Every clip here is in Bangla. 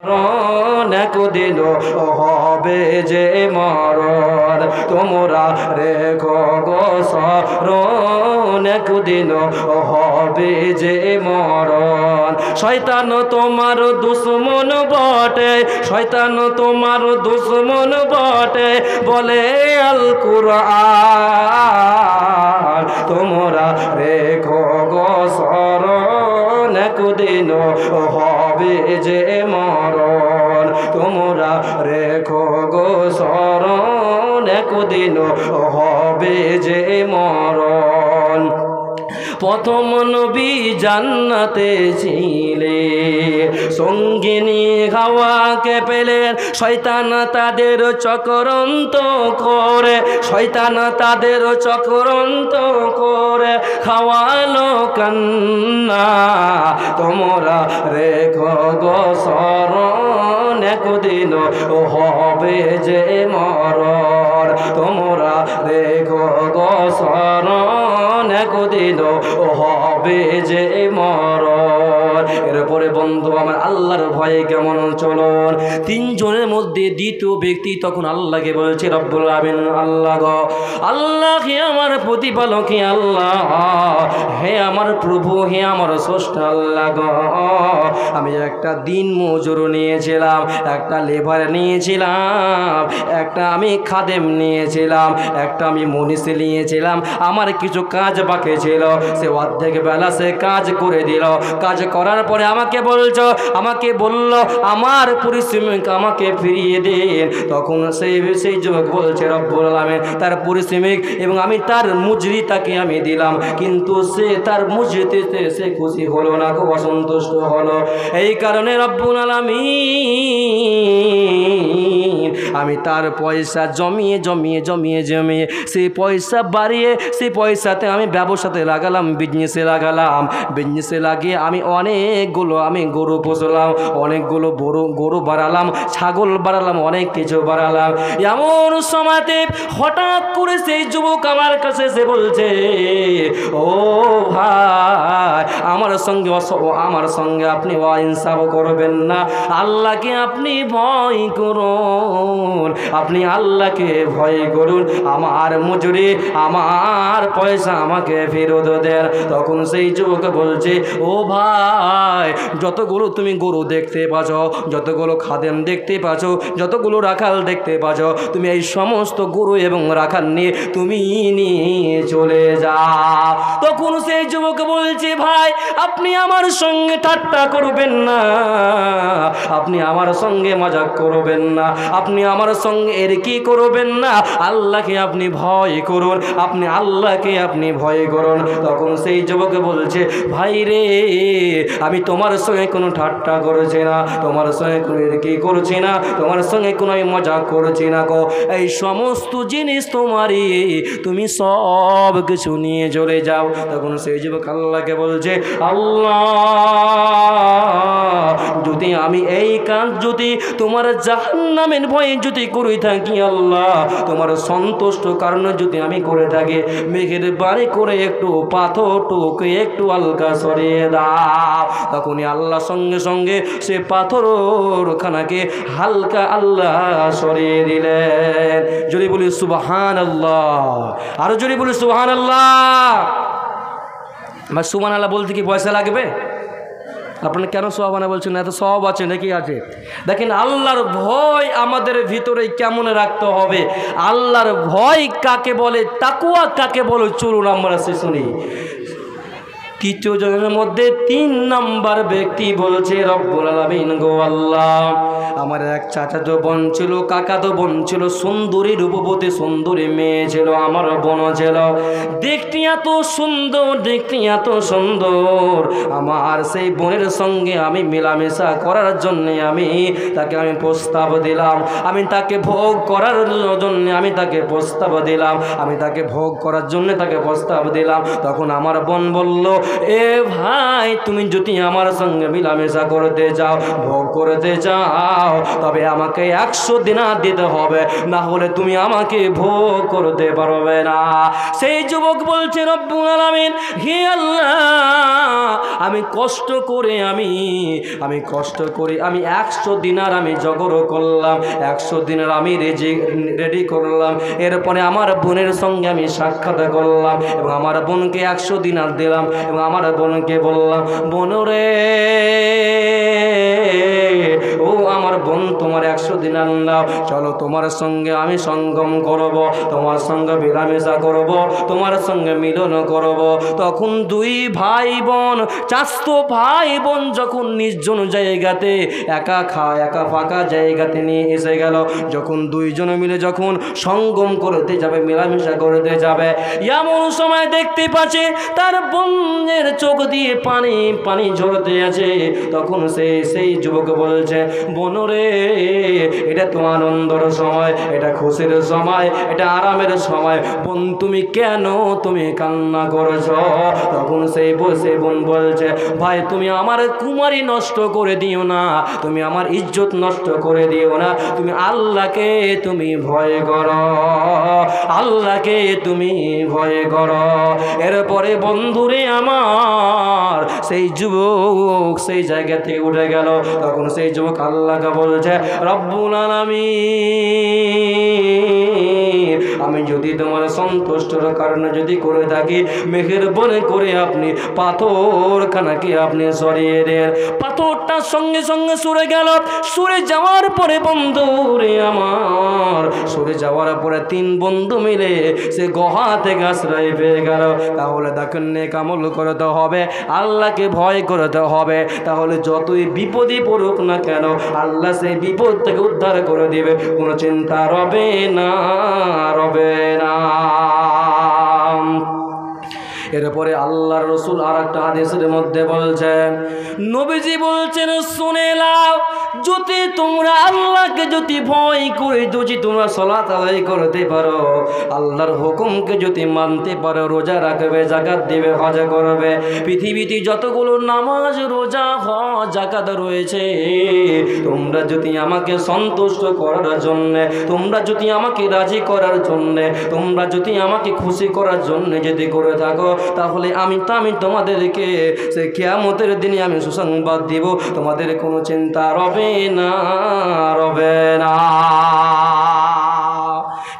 একদিন হবে যে মরণ, তোমরা রেখো গো স্মরণ, একদিন হবে যে মরণ। শয়তান তোমার দুশ্মন বটে, শয়তান তোমার দুশ্মন বটে, বলে আল কুরআন, তোমরা রেখো গো স্মরণ, একদিন হবে যে মরণ, তোমরা রেখো গো স্মরণ, একদিন হবে যে মরণ। প্রথম নবী জান্নাতে ছিলে, সঙ্গিনী হাওয়াকে পেলেন, শয়তান তাদের চক্রান্ত করে, শয়তান তাদের চক্রান্ত করে খাওয়ালো কান্না, তোমরা রেখো গো স্মরণ, একদিন হবে যে মরণ, তোমরা রেখো গো স্মরণ, একদিন হবে যে মরণ। এরপরে বন্ধু আমার আল্লাহর ভয়ে কেমন চলন। তিনজনের মধ্যে দ্বিতীয় ব্যক্তি তখন আল্লাহকে বলছে, রব্বুল আমিন, আল্লাহ গো, আল্লাহ হে আমার প্রতিপালক, হে আল্লাহ, হে আমার প্রভু, হে আমার স্রষ্টা আল্লাহ গো, আমি একটা দিন মজুর নিয়েছিলাম, একটা লেবার নিয়েছিলাম, একটা আমি খাদেম নিয়েছিলাম, একটা আমি মনীষী নিয়েছিলাম, আমার কিছু কাজ বাকি ছিল, সে অর্ধেক বেলা সে কাজ করে দিল। কাজ করার পরে আমাকে বলল আমার পরিশ্রমিক আমাকে ফিরিয়ে দিন। তখন সেই যুবক বলছে, রব্বুল আলামিন তার পরিশ্রমিক এবং আমি তার মজুরি তাকে আমি দিলাম, কিন্তু সে তার মজুরিতে সে খুশি হলো না, খুব অসন্তুষ্ট হলো। এই কারণে রব্বুল আলামিন আমি তার পয়সা জমিয়ে সেই পয়সা বাড়িয়ে সেই পয়সাতে আমি ব্যবসাতে লাগালাম, বিজনেসে লাগালাম। বিজনেসে লাগিয়ে আমি অনেকগুলো গরু পোষলাম, অনেকগুলো গরু বাড়ালাম, ছাগল বাড়ালাম, অনেক কিছু বাড়ালাম। এমন সময়তে হঠাৎ করে সেই যুবক আমার কাছে এসে বলছে, ও ভাই, আমার সঙ্গে আপনি অহিংসাব করবেন না, আল্লাহকে আপনি ভয় করুন, আপনি আল্লাহকে ভয় করুন, আমার মজুরি আমার পয়সা আমাকে ফেরত দেন। তখন সেই যুবক বলছে, ও ভাই, যতগুলো তুমি গরু দেখতে পাচ্ছ, যতগুলো খাদেম দেখতে পাচ্ছ, যতগুলো রাখাল দেখতে পাচ্ছ, তুমি এই সমস্ত গরু এবং রাখাল নিয়ে তুমি নিয়ে চলে যাও। তখন সেই যুবক বলছে, ভাই, আপনি আমার সঙ্গে ঠাট্টা করবেন না, আপনি আমার সঙ্গে মজাক করবেন না, আপনি আমার সঙ্গে এর কি করবেন না, আল্লাহকে আপনি ভয় করুন, আপনি আল্লাহকে আপনি ভয় করুন। তখন সেই যুবক বলছে, ভাই রে, আমি তোমার সঙ্গে কোনো ঠাট্টা করছি না, তোমার সঙ্গে কোনো এর কি করছি না, তোমার সঙ্গে কোনো আমি মজা করছি না গো, এই সমস্ত জিনিস তোমারই, তুমি সব কিছু নিয়ে চলে যাও। তখন সেই যুবক আল্লাহকে বলছে, আল্লাহ, যদি আমি এই কাজ যদি তোমার জাহান্নামের ভয়ে যদি করে থাকি, আল্লাহ তোমার সন্তুষ্ট কারণে যদি আমি করে থাকি, মেঘের বাড়ি করে একটু পাথর টুকে একটু হালকা সরিয়ে দাও। তখনই আল্লাহ সঙ্গে সঙ্গে সে পাথরখানাকে হালকা আল্লাহ সরিয়ে দিলেন। যদি বলি সুবহানাল্লাহ, আরো যদি বলি সুবহানাল্লাহ। আমার সুবহানাল্লাহ বলতে কি পয়সা লাগবে? আপনারা কেন সুবহানাল্লাহ বলছেন? এত সওয়াব আছে নাকি? আছে। দেখেন, আল্লাহর ভয় আমাদের ভিতরে কেমন রাখতে হবে, আল্লাহর ভয় কাকে বলে, তাকওয়া কাকে বলে, চলুন আমরা সে শুনি। তৃতীয় জনের মধ্যে 3 নাম্বার ব্যক্তি বলছে, রব্বুল আলামিন গো আল্লাহ, আমার এক চাচাতো বোন ছিল, কাকাতো বোন ছিল, সুন্দরী রূপবতী সুন্দরী মেয়ে ছিল, আমার বোন ছিল, দেখতে এত সুন্দর, দেখতে এত সুন্দর। আমার সেই বোনের সঙ্গে আমি মেলামেশা করার জন্য তাকে আমি প্রস্তাব দিলাম, আমি তাকে ভোগ করার জন্য আমি তাকে প্রস্তাব দিলাম, আমি তাকে ভোগ করার জন্য তাকে প্রস্তাব দিলাম। তখন আমার বোন বলল, এ ভাই তুমি যদি আমার সঙ্গে মিলামেশা করতে চাও, ভোগ করতে চাও, তবে আমাকে 100 দিনার দিতে হবে, না হলে তুমি আমাকে ভোগ করতে পারবে না। সেই যুবক বলছে রব্বুল আলামিন, হে আল্লাহ, আমি কষ্ট করে আমি 100 দিনার আমি জোগাড় করলাম, 100 দিনার আমি রেডি করলাম। এরপরে আমার বোনের সঙ্গে আমি সাক্ষাৎ করলাম এবং আমার বোনকে 100 দিনার দিলাম এবং আমার বোনকে বললাম, বোনরে, ও আমার বোন, তোমার 100 দিনার নাও, চলো তোমার সঙ্গে আমি সঙ্গম করব, তোমার সঙ্গে মেলামেশা করব, তোমার সঙ্গে মিলন করব। তখন দুই ভাই বোন, চাচতো ভাই বোন যখন নির্জন জায়গাতে একা ফাঁকা জায়গাতে নিয়ে এসে গেল, যখন দুইজন মিলে যখন সঙ্গম করতে যাবে, মেলামেশা করতে যাবে, এমন সময় দেখতে পাচ্ছে তার বোনের চোখ দিয়ে পানি ঝরতে আছে। তখন সেই যুবক বলছে, বোনরে, এটা তো আনন্দের সময়, এটা খুশির সময়, এটা আরামের সময়, বোন তুমি কেন কান্না করছ? তখন সেই বোন বলছে, ভাই তুমি আমার কুমারী নষ্ট করে দিও না, তুমি আমার ইজ্জত নষ্ট করে দিও না, তুমি আল্লাহকে তুমি ভয় করো, আল্লাহকে তুমি ভয় করো। এরপরে বন্ধুরে আমার, সেই যুবক সেই জায়গা থেকে উঠে গেল। তখন সেই যুবক আল্লাহকে বলছে, রব্বুল আলামিন, আমি যদি তোমার সন্তুষ্টর কারণে যদি করে থাকি, মেহেরবানি করে আপনি পাথরখানাকে আপনি সরিয়ে দেন। পাথরটা সঙ্গে সঙ্গে সরে গেল। সরে যাওয়ার পরে বন্ধুরে আমার, সরে যাওয়ার পরে 3 বন্ধু মিলে সে গুহা থেকে আশ্রয় পেয়ে গেল। তাহলে দেখেন, নেক আমল করতে হবে, আল্লাহকে ভয় করতে হবে, তাহলে যতই বিপদই পড়ুক না কেন আল্লাহ সেই বিপদ থেকে উদ্ধার করে দিবে, কোনো চিন্তা রবে না। এরপরে আল্লাহর রাসূল আরেকটা হাদিসের মধ্যে বলছেন, নবীজি বলছেন, শুনে নাও, যদি তোমরা আল্লাহকে যদি ভয় করে যদি তোমরা সালাত আদায় করতে পারো, আল্লাহর হুকুমকে যদি মানতে পারো, রোজা রাখবে, যাকাত দিবে, হজ করবে, পৃথিবীতে যতগুলো নামাজ, রোজা, হজ, যাকাত রয়েছে, তোমরা যদি আমাকে সন্তুষ্ট করার জন্য, তোমরা যদি আমাকে রাজি করার জন্য, তোমরা যদি আমাকে খুশি করার জন্য যদি করে থাকো, তাহলে আমি তোমাদেরকে সে কিয়ামতের দিনে আমি সুসংবাদ দিব, তোমাদের কোনো চিন্তা রবে না।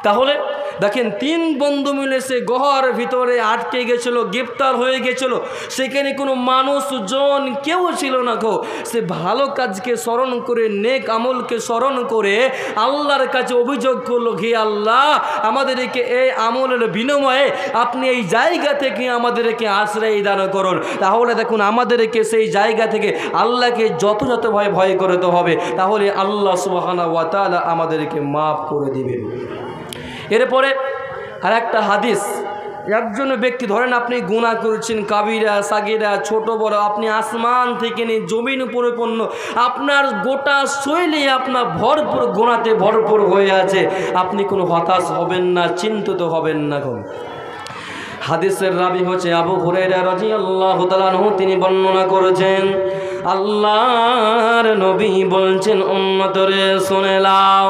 তাহলে দেখেন, 3 বন্ধু মিলে সে গুহার ভিতরে আটকে গেছিল, গ্রেপ্তার হয়ে গেছিল, সেখানে কোনো মানুষজন কেউ ছিল না গো। সে ভালো কাজকে স্মরণ করে, নেক আমলকে স্মরণ করে আল্লাহর কাছে অভিযোগ করলো, হে আল্লাহ, আমাদেরকে এই আমলের বিনিময়ে আপনি এই জায়গা থেকে আমাদেরকে আশ্রয় দান করুন। তাহলে দেখুন, আমাদেরকে সেই জায়গা থেকে আল্লাহকে যথাযথভাবে ভয় করতে হবে, তাহলে আল্লাহ সুবহানাহু ওয়া তাআলা আমাদেরকে মাফ করে দিবেন। এরপরে আর একটা হাদিস, একজন ব্যক্তি, ধরেন আপনি গুনাহ করেছেন, কাবিরা সাগিরা ছোট বড়, আপনি আসমান থেকে নিয়ে জমিন পরিপূর্ণ, আপনার গোটা শৈলী আপনার ভরপুর গুনাহতে ভরপুর হয়ে আছে, আপনি কোনো হতাশ হবেন না, চিন্তিত হবেন না। হাদিসের রাবি হচ্ছে আবু হুরায়রা রাদিয়াল্লাহু তাআলা আনহু, তিনি বর্ণনা করেছেন, আল্লাহর নবী বলছেন, উম্মতরে শুনে নাও,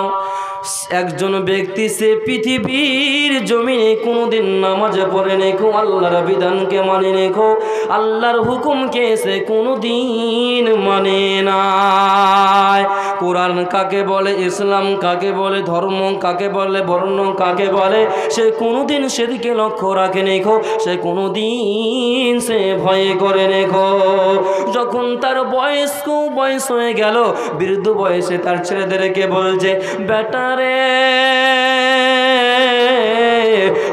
একজন ব্যক্তি সে পৃথিবীর জমিনে কোনোদিন নামাজ পড়ে নেখো, আল্লাহর বিধানকে মানে নেখো, আল্লাহর হুকুমকে সে কোনোদিন মানে না। কোরআন কাকে বলে, ইসলাম কাকে বলে, ধর্ম কাকে বলে, বর্ণ কাকে বলে, সে কোনোদিন সেদিকে লক্ষ্য রাখে নেখো, সে কোনোদিন সে ভয় করে নেখো। যখন তার বয়স হয়ে গেল, বৃদ্ধ বয়সে তার ছেলেদেরকে বলছে, বেটা রে,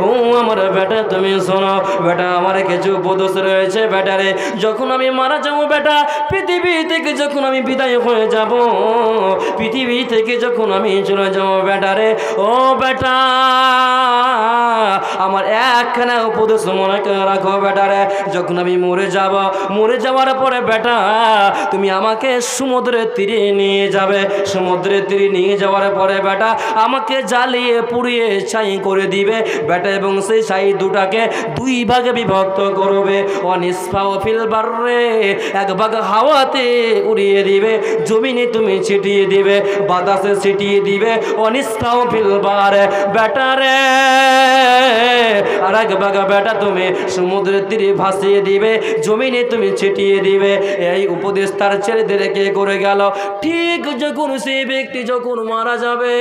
ও আমার বেটা, তুমি শোনো বেটা, আমার কিছু উপদেশ রয়েছে বেটা রে, যখন আমি মারা যাবো বেটা, পৃথিবী থেকে যখন আমি বিদায় হয়ে যাব, পৃথিবী থেকে যখন আমি চলে যাবো বেটা রে, ও বেটা, আমার একখানা উপদেশ মনে করে রাখো বেটা রে, যখন আমি মরে যাওয়ার পরে বেটা, তুমি আমাকে সমুদ্রের তীরে নিয়ে যাবে, সমুদ্রের তীরে নিয়ে যাওয়ার পরে বেটা আমাকে জ্বালিয়ে পুড়িয়ে ছাই করে দিবে বেটা এবং সেই সাই দুটাকে দুই ভাগে বিভক্ত করবে। অনিসফাও ফিল বাররে, এক ভাগ হাওয়াতে উড়িয়ে দিবে, জমিনে তুমি ছিটিয়ে দিবে, বাতাসে ছিটিয়ে দিবে। অনিসফাও ফিল বারে, বেটারে আর এক ভাগ বেটা তুমি সমুদ্রের তীরে ভাসিয়ে দিবে, জমিনে তুমি ছিটিয়ে দিবে। এই উপদেশ তার ছেলেদেরকে করে গেল। ঠিক যখন সেই ব্যক্তি যখন মারা যাবে,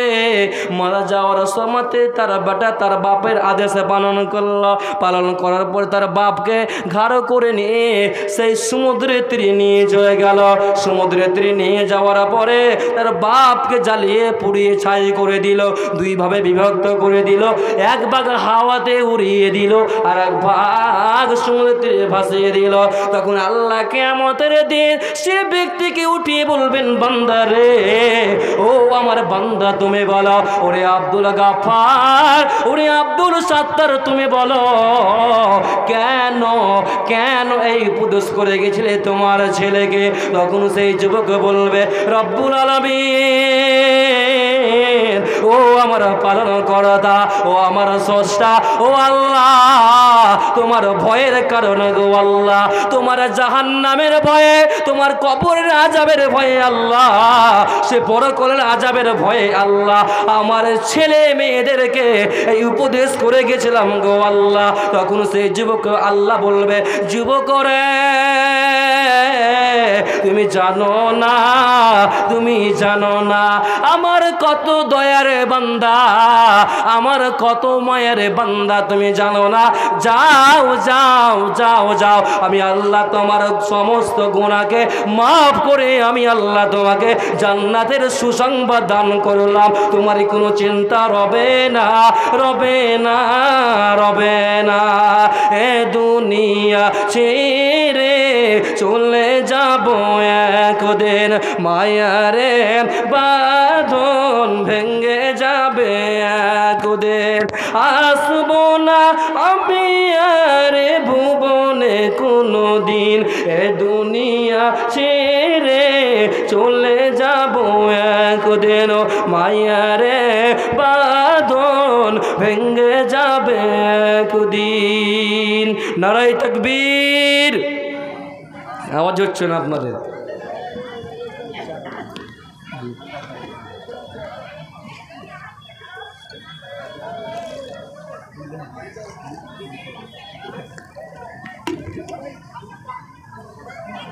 মারা যাওয়ার সময়তে তার বেটা তার বাপের আদেশে পালন করার পর তার বাপকে ঘাড় করে নিয়ে সেই সমুদ্রের তীরে নিয়ে চলে গেল। সমুদ্রের তীরে নিয়ে যাওয়ার পরে তার বাপকে জ্বালিয়ে পুড়িয়ে ছাই করে দিল, দুই ভাবে বিভক্ত করে দিল। এক ভাগ হাওয়াতে উড়িয়ে দিল, আর এক ভাগ সমুদ্রের তীরে ভাসিয়ে দিল। তখন আল্লাহ কিয়ামতের দিন সে ব্যক্তিকে উঠিয়ে বলবেন, বান্দা রে, ও আমার বান্দা তুমি বলো, ওরে আব্দুল গাফফার, ওরে আব্দুল সাত্তার তুমি বলো, কেন কেন এই উপদেশ করে গেছিলে তোমার ছেলেকে? তখন সেই যুবক বলবে, রব্বুল আলামিন, ও আমার পালন কর্তা, ও আমার স্রষ্টা, ও আল্লাহ, তোমার ভয়ের কারণে গো আল্লাহ, তোমার জাহান্নামের ভয়ে, তোমার কবরের আযাবের ভয়ে আল্লাহ, সে পরকালের আযাবের ভয়ে আল্লাহ, আমার ছেলে মেয়েদেরকে এই উপদেশ করে গেছিলাম গো আল্লাহ। তখন সেই যুবক আল্লাহ বলবে, যুবক রে, তুমি জানো না, তুমি জানো না আমার কত দয়ার বান্দা, আমার কত মায়ের বান্দা, তুমি জানো না। যাও যাও যাও যাও, আমি আল্লাহ তোমার সমস্ত গুনাহকে মাফ করে আমি আল্লাহ তোমাকে জান্নাতের সুসংবাদ দান করলাম। তোমার কোনো চিন্তা রবে না, রবে না, রবে না। এ দুনিয়া ছেড়ে চলে যাব একদিন, মায়ারে বাঁধন ভেঙে যাবে একদিন, আসবো না আমি আর ভুবনে কোনো দিন, এ দুনিয়া ছেড়ে চলে যাব একদিন, মায়ারে বাঁধন ভেঙে যাবে একদিন। নারায়ে তাকবীর। আওয়াজ হচ্ছে না আপনাদের?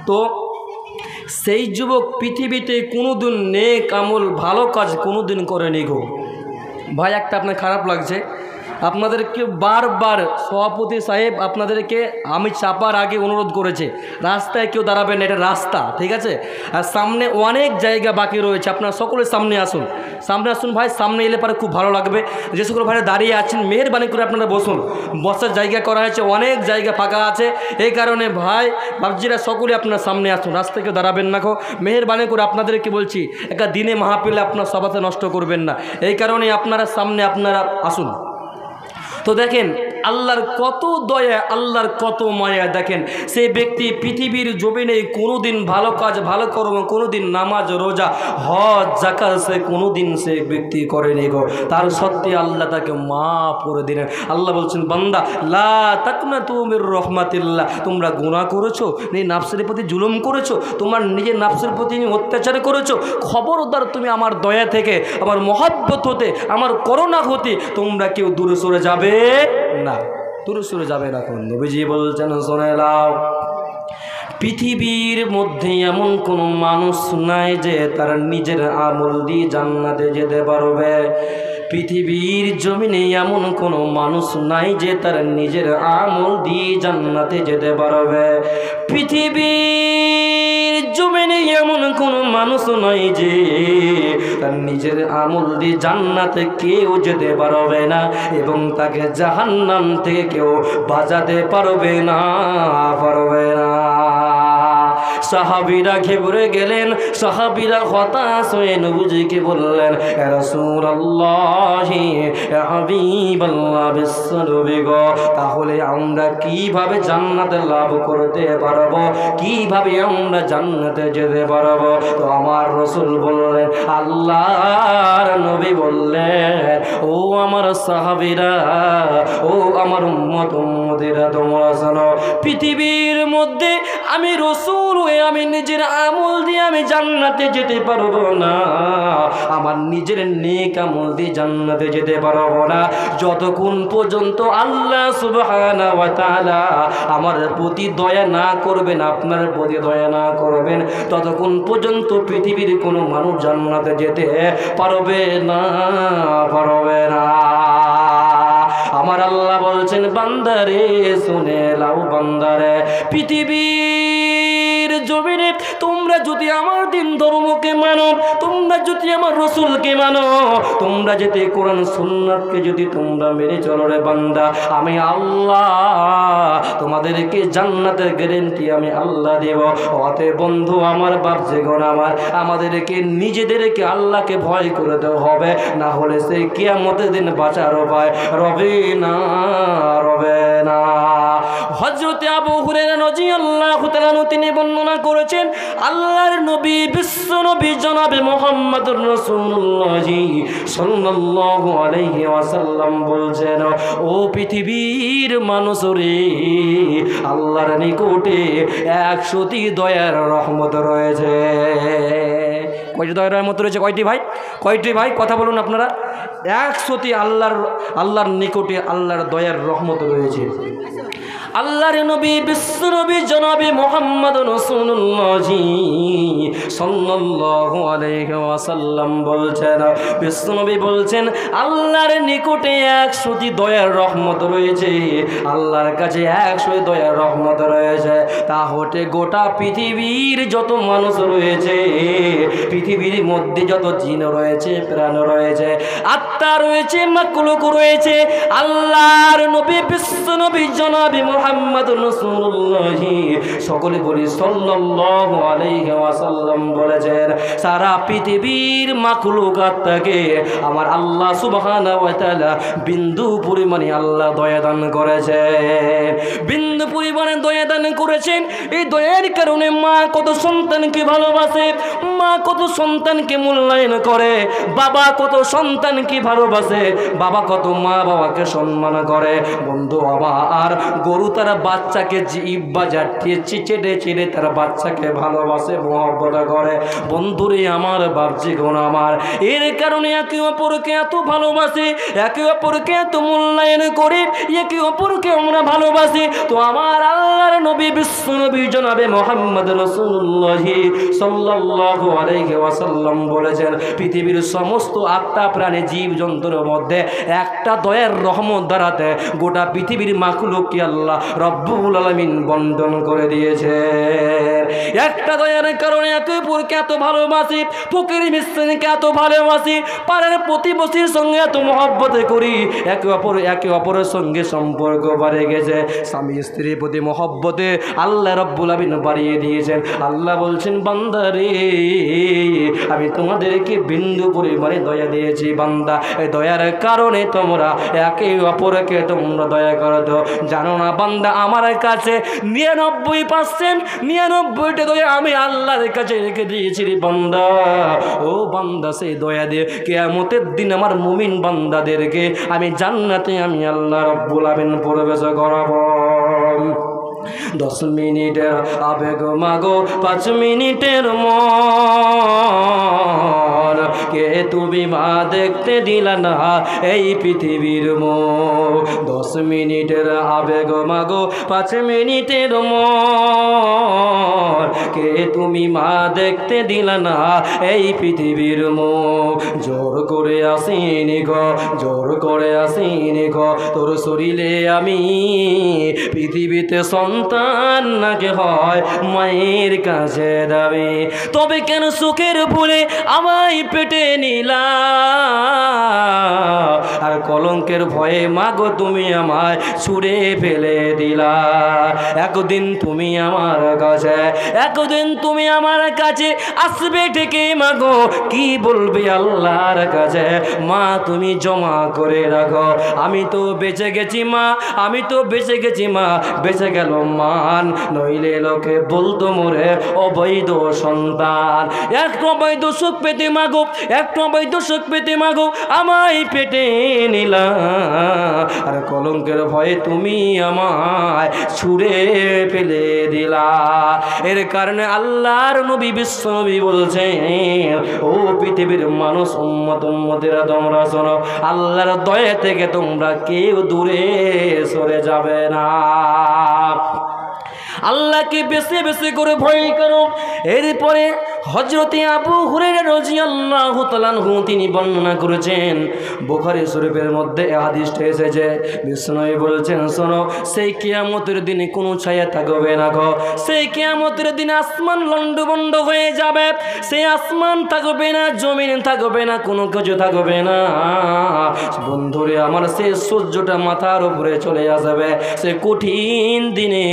তো সেই যুবক পৃথিবীতে কোনোদিন নেক আমল ভালো কাজ কোনোদিন করেনি গো ভাই। একটা আপনার খারাপ লাগছে, আপনাদেরকে বারবার সভাপতি সাহেব আপনাদেরকে আমি চাপার আগে অনুরোধ করেছে, রাস্তায় কেউ দাঁড়াবেন, এটা রাস্তা, ঠিক আছে? আর সামনে অনেক জায়গা বাকি রয়েছে, আপনারা সকলের সামনে আসুন, সামনে আসুন ভাই, সামনে এলে পরে খুব ভালো লাগবে। যে সকল ভাইরা দাঁড়িয়ে আছেন মেহেরবানি করে আপনারা বসুন, বসার জায়গা করা হয়েছে, অনেক জায়গা ফাঁকা আছে, এই কারণে ভাই বাবজিরা সকলে আপনারা সামনে আসুন, রাস্তায় কেউ দাঁড়াবেন না গো, মেহেরবানি করে আপনাদেরকে বলছি। একটা দিনে মাহফিলে আপনার সভাতে নষ্ট করবেন না, এই কারণে আপনারা সামনে আপনারা আসুন। তো দেখেন আল্লাহর কত দয়া, আল্লাহর কত মায়া। দেখেন সেই ব্যক্তি পৃথিবীর জমিনে কোনোদিন ভালো কাজ ভালো কর্ম, কোনোদিন নামাজ রোজা হজ যাকাত সে কোনোদিন সে ব্যক্তি করেনি গো, তার সত্যি আল্লাহ তাকে মাফ করে দিলেন। আল্লাহ বলছেন, বান্দা লা তাকনাতু মির রাহমাতিল্লাহ, তোমরা গুনাহ করেছো, নাফসের প্রতি জুলুম করেছো, তোমার নিজের নাফসের প্রতি অত্যাচার করেছো, খবরদার তুমি আমার দয়া থেকে, আমার মহব্বত হতে, আমার করুণা হতে তোমরা কেউ দূরে সরে যাবে না, দূরে সরে যাবে না। কোন নবীজি বলছেন, শুনে নাও, পৃথিবীর মধ্যে এমন কোনো মানুষ নাই যে তার নিজের আমল দিয়ে জান্নাতে যেতে পারবে। পৃথিবীর জমিনে এমন কোনো মানুষ নাই যে তার নিজের আমল দিয়ে জান্নাতে যেতে পারবে। পৃথিবীর জমিনে এমন কোনো মানুষ নয় যে তার নিজের আমল দিয়ে জান্নাতে কেউ যেতে পারবে না, এবং তাকে জাহান্নাম থেকে কেউ বাঁচাতে পারবে না, পারবে না। সাহাবীরা ঘেবড়ে গেলেন, সাহাবীরা হতাশ হয়ে নবীজিকে বললেন, ইয়া রাসূলুল্লাহ, ইয়া হাবিবাল্লাহ, বিশ্বনবী গো, তাহলে আমরা কিভাবে জান্নাতে লাভ করতে পারবো, কিভাবে আমরা জান্নাতে যেতে পারবো? তো আমার রাসূল বললেন, আল্লাহর নবী বললেন, ও আমার সাহাবীরা, ও আমার উম্মতেরা, তোমরা শোনো, পৃথিবীর মধ্যে আমি রাসূল হয়ে আমি নিজের আমল দিয়ে আমি জান্নাতে যেতে পারবো না, আমার নিজের নেক আমল দিয়ে জান্নাতে যেতে পারবো না, যতক্ষণ পর্যন্ত আল্লাহ সুবহানাহু ওয়া তাআলা আমার প্রতি দয়া না করবেন, আপনার প্রতি দয়া না করবেন, ততক্ষণ পর্যন্ত পৃথিবীর কোনো মানুষ জান্নাতে যেতে পারবে না, পারবে না। আমার আল্লাহ বলছেন, বান্দারে শুনে লাও, বান্দারে, পৃথিবীর জমিনে তোমরা যদি আমার দিন ধর্মকে মানো, তোমরা যদি আমার রাসূলকে মানো, তোমরা যদি কোরআন সুন্নাতকে যদি তোমরা মেনে চলো রে বান্দা, আমি আল্লাহ তোমাদেরকে জান্নাতের গ্যারান্টি আমি আল্লাহ দেব। অতএব বন্ধু আমার, বাপ যেগণ আমার, আমাদেরকে নিজেদেরকে আল্লাহকে ভয় করে দেওয়া হবে, না হলে সেই কিয়ামতের দিন বাঁচার উপায় রবে না, রবে না। হযরত আবু হুরায়রা রাদিয়াল্লাহু তাআলা তিনি বর্ণনা করেছেন, আল্লাহর নবী, বিশ্ব নবী জনাবে মুহাম্মদুর রাসূলুল্লাহ সাল্লাল্লাহু আলাইহি ওয়াসাল্লাম বলছেন, ও পৃথিবীর মানুষরে, আল্লাহর নিকটে 100টি দয়ার রহমত রয়েছে। কয়টি দয়ার রহমত রয়েছে? কয়টি ভাই? কয়টি ভাই? কথা বলুন আপনারা। 100টি আল্লাহর নিকটে আল্লাহর দয়ার রহমত রয়েছে। আল্লাহর নবী, বিশ্ব নবী জনাবে মুহাম্মদুর রাসূলুল্লাহ সাল্লাল্লাহু আলাইহি ওয়াসাল্লাম বলছেন, বিশ্ব নবী বলছেন, আল্লাহর নিকটে 100টি দয়ার রহমত রয়েছে, আল্লাহর কাছে 100 দয়ার রহমত রয়েছে। তা হতে গোটা পৃথিবীর যত মানুষ রয়েছে, পৃথিবীর মধ্যে যত জিন রয়েছে, প্রাণ রয়েছে, আত্মা রয়েছে, মাখলুক রয়েছে, আল্লাহর নবী, বিশ্ব নবী জনাবে মুহাম্মদুর রাসূলুল্লাহ সকলে বলি সাল্লাল্লাহু আলাইহি ওয়াসাল্লাম বলেছেন, সারা পৃথিবীর মাখলুকাতকে আমার আল্লাহ সুবহানাহু ওয়া তাআলা বিন্দু পরিমাণে আল্লাহ দয়া দান করেছেন, বিন্দু পরিমাণে দয়া দান করেছেন। এই দয়ার কারণে মা কত সন্তানকে ভালোবাসে, মা কত সন্তানকে মূল্যায়ন করে, বাবা কত সন্তানকে ভালোবাসে, বাবা কত মা বাবাকে সম্মান করে। বন্ধু আমার, গরু তারা বাচ্চাকে জিভ বাজাটিয়ে চেটে চেটে তারা বাচ্চাকে ভালোবাসে, মহব্বত করে। বন্ধুরে আমার, বাপজি গণ আমার, এর কারণে একে অপরকে এত ভালোবাসে, একে অপরকে এত মূল্যায়ন করে, একে অপরকে আমরা ভালোবাসি। তো আমার আল্লাহর নবী, বিশ্ব নবী জনাবে মুহাম্মদ রাসূলুল্লাহ সাল্লাল্লাহু আলাইহি ওয়াসাল্লাম বলেছেন, পৃথিবীর সমস্ত আত্মা প্রাণী জীব জন্তুর মধ্যে একটা দয়ার রহমত দ্বারাতে গোটা পৃথিবীর মাখলুককে আল্লাহ রব্বুল আলামিন বন্ধন করে দিয়েছে। একটা দয়ার কারণে একে অপরকে এত ভালোবাসি, ফকির মিসকিনকে এত ভালোবাসি, পাড়ার প্রতিবেশীর সঙ্গে এত মহব্বত করি, একে অপরের সঙ্গে সম্পর্ক বাড়ে গেছে। স্বামী স্ত্রীর প্রতি মহব্বতে আল্লাহ রব্বুল আলামিন বাড়িয়ে দিয়েছেন। আল্লাহ বলছেন, বান্দারে, আমি তোমাদেরকে বিন্দু পরিমাণে দয়া দিয়েছি বান্দা, এই দয়ার কারণে তোমরা একে অপরকে তোমরা দয়া করো। তো জানো না বান্দা, আমার কাছে 99% দয়া আমি আল্লাহর কাছে রেখে দিয়েছি রে বান্দা। ও বান্দা, সেই দয়া দিয়ে কিয়ামতের দিন আমার মুমিন বান্দাদেরকে আমি জান্নাতে আমি আল্লাহ রব্বুল আলামিন প্রবেশ করাবো। 10 মিনিটের আবেগ মাগো, 5 মিনিটের মন, কে তুমি মা দেখতে দিলা না এই পৃথিবীর মুখ। 10 মিনিটের আবেগ মাগো, 5 মিনিটের মন, কে তুমি মা দেখতে দিলা না এই পৃথিবীর মুখ। জোর করে আসিনি গো, জোর করে আসিনি গো, তোর শরীরে আমি পৃথিবীতে সন্তান নাকি হয় মায়ের কাছে দাবি, তবে কেন সুখের ভুলে আমায় পেটে নিলা? আর কলঙ্কের ভয়ে মাগো তুমি আমায় ছুঁড়ে ফেলে দিলা। একদিন তুমি আমার কাছে, একদিন তুমি আমার কাছে আসবে ঠিকই মাগো, কি বলবে আল্লাহর কাছে? মা তুমি জমা করে রাখো, আমি তো বেঁচে গেছি মা, আমি তো বেঁচে গেছি মা, বেঁচে গেল মান, নইলে লোকে বলতো মোরে অবৈধ সন্তান। একটু অবৈধ সুখ পেতে মাগো, একটু অবৈধ সুখ পেতে মাগো আমায় পেটে নিলা, আর কলঙ্কের ভয়ে তুমি আমায় ছুঁড়ে ফেলে দিলা। এর কারণে আল্লাহর নবী বিশ্ব নবী বলছেন, ও পৃথিবীর মানুষ, উম্মত উম্মতেরা তোমরা শোনো, আল্লাহর দয়া থেকে তোমরা কেউ দূরে সরে যাবে না। আল্লাহকে বেশি বেশি করে ভয় করো। এরপরে হযরতে আবু হুরায়রা রাদিয়াল্লাহু তাআলা আনহু তিনি বর্ণনা করেছেন, বুখারী শরীফের মধ্যে এই হাদিসটা এসেছে। বিষ্ণু বলছেন, শোনো, সেই কিয়ামতের দিনে কোনো ছায়া থাকবে না গো, সেই কিয়ামতের দিনে আসমান লন্ডভন্ড হয়ে যাবে, সেই আসমান থাকবে না, জমিন থাকবে না, কোনো কিছু থাকবে না বন্ধুরে আমার। সেই সূর্যটা মাথার উপরে চলে আসবে, সে কঠিন দিনে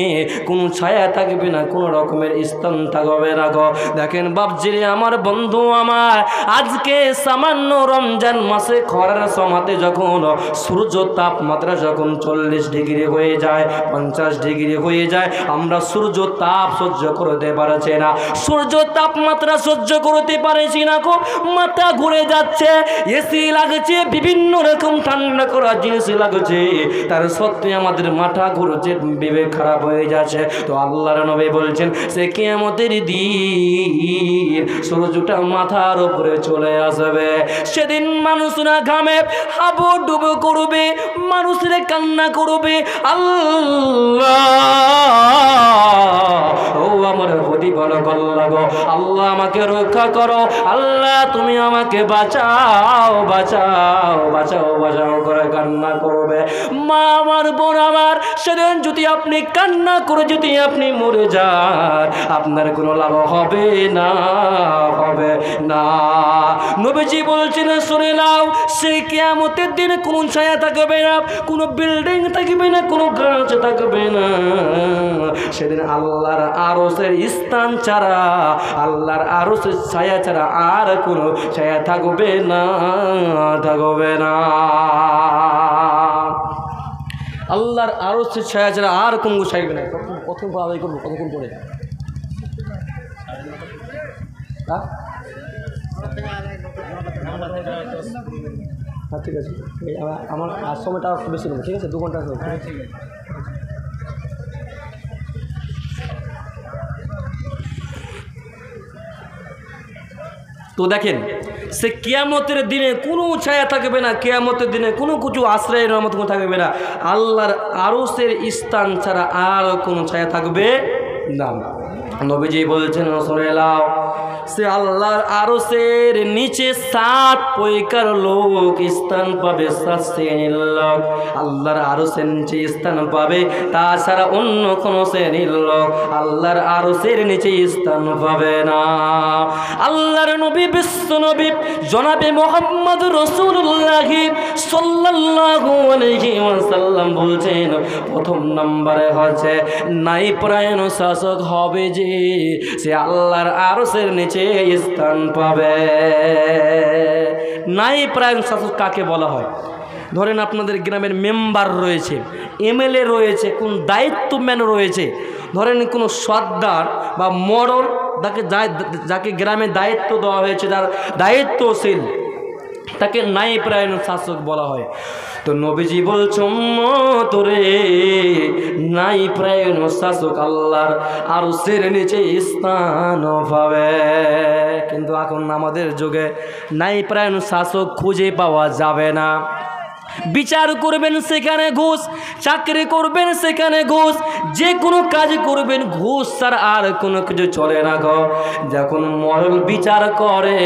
কোনো ছায়া থাকবে না, কোনো রকমের স্থান থাকবে না গো। দেখেন বাপজিরে আমার, বন্ধু আমার, আজকে সামান্য রমজান মাসে খরার সময়তে যখন সূর্য তাপমাত্রা যখন 40 ডিগ্রি হয়ে যায়, 50 ডিগ্রি হয়ে যায়, আমরা সূর্য তাপ সহ্য করতে পারছি না, সূর্য তাপমাত্রা সহ্য করতে পারছি না গো। মাথা ঘুরে যাচ্ছে, এসি লাগছে, বিভিন্ন রকম ঠান্ডা করা জিনিস লাগছে, তার সত্যি আমাদের মাথা ঘুরছে, বিবেক খারাপ হয়ে যাচ্ছে। তো আল্লাহর নবী বলছেন, সে কিয়ামতের দিন সূর্যটা মাথার উপরে চলে আসবে, সেদিন মানুষরা ঘামে হাবুডুবু করবে, মানুষরা কান্না করবে, আল্লাহ ও আমার প্রতিপালক আল্লাহ গো, আল্লাহ আমাকে রক্ষা করো, আল্লাহ তুমি আমাকে বাঁচাও বাঁচাও বাঁচাও বাঁচাও করে কান্না করবে। মা আমার, বোন আমার, সেদিন যদি আপনি কান্না করে যদি আপনি মরে যান, আপনার কোনো লাভ হবে না, হবে না। নবীজি বলছেন, শুনে নাও, সেই কিয়ামতের দিনে কোনো ছায়া থাকবে না, কোনো বিল্ডিং থাকবে না, কোনো গাছ থাকবে না, সেদিন আল্লাহর আরশের স্থান ছাড়া, আল্লাহর আরশের ছায়া ছাড়া আর কোনো ছায়া থাকবে না, থাকবে না। আল্লাহর আরশের ছায়া ছাড়া আর কোনো ছায়া না। প্রথম আদায় করবো কতক্ষণ করে? হ্যাঁ ঠিক আছে, আমার সময়টা বেশি নেবো, ঠিক আছে, 2 ঘন্টা। তো দেখেন, সে কিয়ামতের দিনে কোনো ছায়া থাকবে না, কিয়ামতের দিনে কোনো কিছু আশ্রয়ের মতো থাকবে না, আল্লাহর আরশের স্থান ছাড়া আর কোনো ছায়া থাকবে না। নবীজি বলছেন, শুনে নাও, সে আল্লাহর আরশের নিচে 7 প্রকার লোক স্থান পাবে, 7 শ্রেণীর লোক আল্লাহর আরশের নিচে স্থান পাবে, তাছাড়া অন্য কোনো শ্রেণীর লোক আল্লাহর আরশের নিচে স্থান পাবে না। আল্লাহর নবী বিশ্ব নবী জনাবে মুহাম্মদ রাসূলুল্লাহ সাল্লাল্লাহু আলাইহি ওয়াসাল্লাম বলছেন, প্রথম নম্বরে হচ্ছে নাই পরায়ণ শাসক হবে যে, সে আল্লাহর আরশের নিচে স্থান পাবে। নাই পরায়ণ শাসক কাকে বলা হয়? ধরেন আপনাদের গ্রামের মেম্বার রয়েছে, এমএলএ রয়েছে, কোন দায়িত্বম্যান রয়েছে, ধরেন কোনো সর্দার বা মরল, যাকে গ্রামে দায়িত্ব দেওয়া হয়েছে, যার দায়িত্বশীল, তাকে নায়েব-পরায়ণ শাসক বলা হয়। তো নবীজি বলছেন, তোরে নায়েব-পরায়ণ শাসক আল্লাহর আরশের নিচে স্থান পাবে। কিন্তু এখন আমাদের যুগে নায়েব-পরায়ণ শাসক খুঁজে পাওয়া যাবে না। বিচার করবেন সেখানে ঘুষ, চাকরি করবেন সেখানে ঘুষ, যে কোনো কাজ করবেন ঘুষ ছাড়া আর কোনো কিছু চলে না গো। যখন মরল বিচার করে,